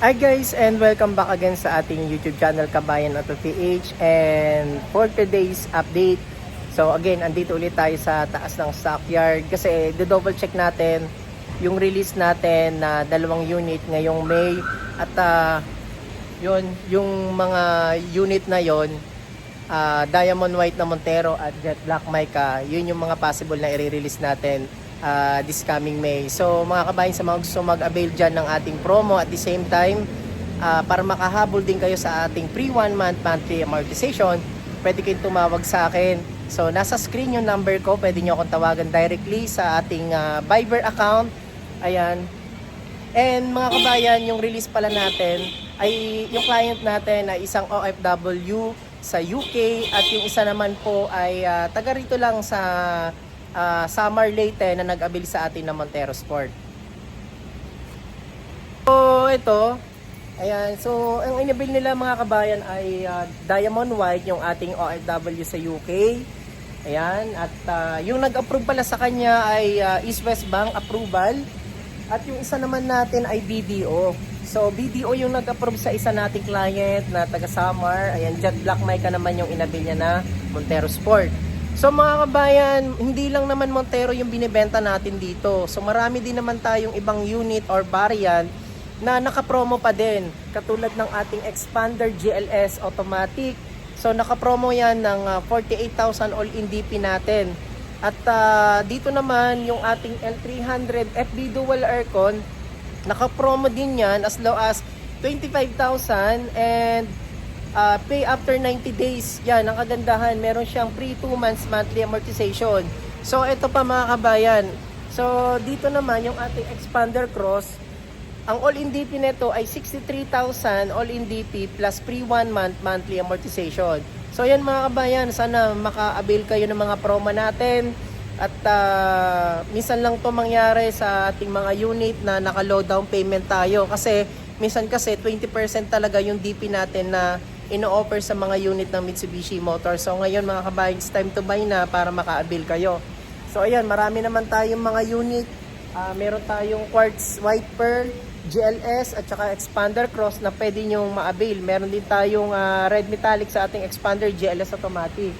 Hi guys, and welcome back again sa ating YouTube channel Kabayan Auto PH. And for today's update, so again, andito ulit tayo sa taas ng stockyard kasi double check natin yung release natin na dalawang unit ngayong May. At yun, yung mga unit na yon, Diamond White na Montero at Jet Black Mica, yun yung mga possible na i-release natin this coming May. So mga kabayan, sa mga gusto mag-avail dyan ng ating promo at the same time, para makahabol din kayo sa ating free 1 month monthly amortization, pwede kayong tumawag sa akin. So nasa screen yung number ko, pwede nyo akong tawagan directly sa ating Viber account. Ayan. And mga kabayan, yung release pala natin ay yung client natin ay isang OFW sa UK at yung isa naman po ay taga rito lang sa Samar Leyte na nag-avail sa atin ng Montero Sport. So ito, ayan, so ang inabil nila mga kabayan ay Diamond White, yung ating OFW sa UK. Ayan, at yung nag-approve pala sa kanya ay East West Bank approval. At yung isa naman natin ay BDO. So BDO yung nag-approve sa isa nating client na taga Samar. Ayan, Jet Black Mica naman yung inabil niya na Montero Sport. So mga kabayan, hindi lang naman Montero yung binibenta natin dito. So marami din naman tayong ibang unit or variant na naka-promo pa din. Katulad ng ating Expander GLS Automatic. So naka-promo yan ng 48,000 all-in DP natin. At dito naman yung ating L300 FB Dual Aircon, naka-promo din yan as low as 25,000 and pay after 90 days. Yan, ang kagandahan, meron siyang free 2 months monthly amortization. So ito pa mga kabayan. So dito naman yung ating Expander Cross, ang all-in DP nito ay 63,000 all-in DP plus free 1 month monthly amortization. So yan mga kabayan, sana maka-avail kayo ng mga promo natin. At minsan lang to mangyari sa ating mga unit na naka-low down payment tayo. Kasi minsan kasi 20% talaga yung DP natin na ino-offer sa mga unit ng Mitsubishi Motors. So ngayon mga kabayan, it's time to buy na para maka-avail kayo. So ayan, marami naman tayong mga unit. Meron tayong Quartz White Pearl, GLS at saka Expander Cross na pwede nyong ma-avail. Meron din tayong red metallic sa ating Expander GLS Automatic.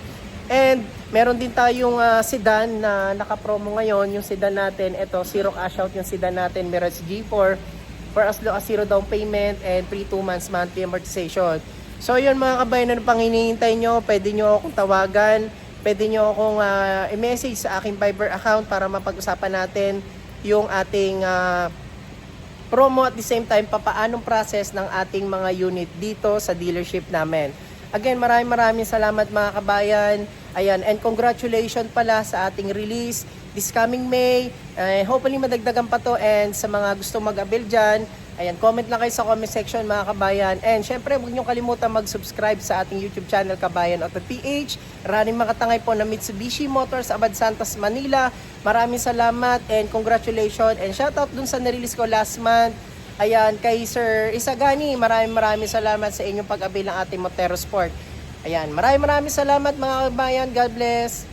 And meron din tayong sedan na naka-promo ngayon. Yung sedan natin, ito, zero cash out yung sedan natin, Mirage G4 for as low as 0 down payment and free 2 months monthly amortization. So yun mga kabayan, ano pang hinihintay nyo, pwede nyo akong tawagan, pwede nyo akong i-message sa aking Viber account para mapag-usapan natin yung ating promo at the same time papaanong process ng ating mga unit dito sa dealership namin. Again, maraming salamat mga kabayan. Ayan, and congratulations pala sa ating release this coming May. Hopefully madagdagan pa to, and sa mga gusto mag-avail dyan, ayan, comment lang kayo sa comment section mga kabayan. And syempre, huwag nyo kalimutan mag-subscribe sa ating YouTube channel Kabayan Auto PH. Maraming makatangay po na Mitsubishi Motors, Abad Santos, Manila. Maraming salamat and congratulations. And shoutout dun sa nirelease ko last month. Ayan, kay Sir Isagani, maraming salamat sa inyong pag-avail ng ating Montero Sport. Ayan, maraming salamat mga kabayan. God bless.